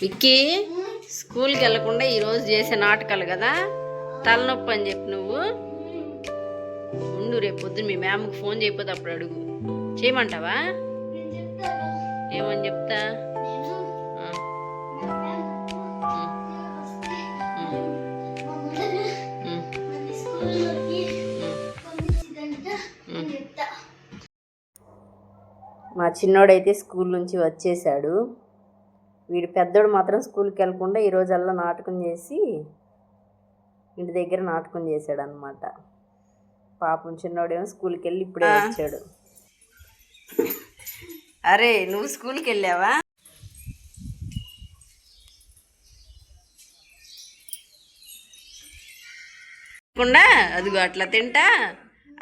విక్కీ స్కూల్కి వెళ్ళకుండా ఈరోజు చేసే నాటకాలు కదా, తలనొప్పి అని చెప్పి నువ్వు ఉండు. రేపు పొద్దున్న మీ మ్యామ్కి ఫోన్ చేయకపోతే అప్పుడు అడుగు. చేయమంటావా? ఏమని చెప్తా? మా చిన్నోడైతే స్కూల్ నుంచి వచ్చేసాడు. వీడు పెద్దోడు మాత్రం స్కూల్కి వెళ్ళకుండా ఈరోజల్లా నాటకం చేసి ఇంటి దగ్గర నాటకం చేశాడు అనమాట. పాపం చిన్నోడేమో స్కూల్కి వెళ్ళి ఇప్పుడే వచ్చాడు. అరే నువ్వు స్కూల్కి వెళ్ళావా? అదిగో అట్లా తింటా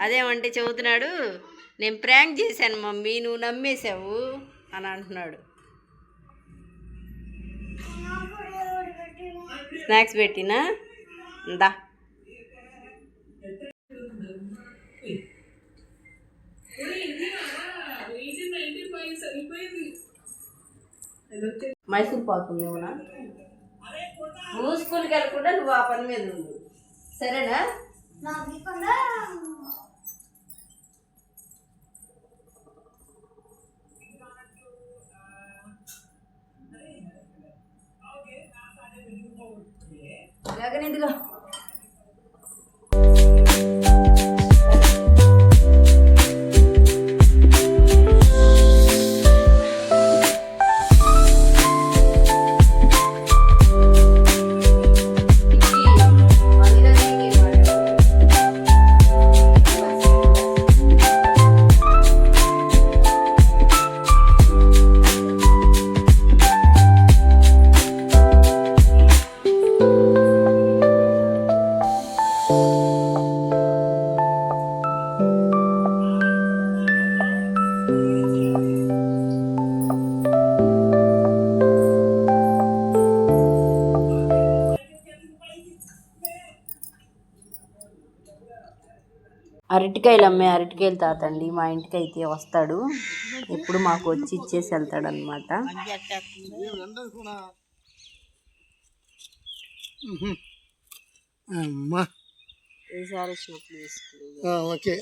అదేమంటే చెబుతున్నాడు, నేను ప్రాంక్ చేశాను మమ్మీ, నువ్వు నమ్మేశావు అని అంటున్నాడు. స్నాక్స్ పెట్టినా ఇందా. మైసూర్ పాకు నువ్వునా? నువ్వు స్కూల్కి వెళ్ళకుండా నువ్వు ఆ పని మీద ఉండు, సరేనా? ఇదిగో అరటికాయలు అమ్మే అరటికాయలు తాతండి మా ఇంటికి అయితే వస్తాడు. ఎప్పుడు మాకు వచ్చి ఇచ్చేసి వెళ్తాడు అనమాట. ఓకే.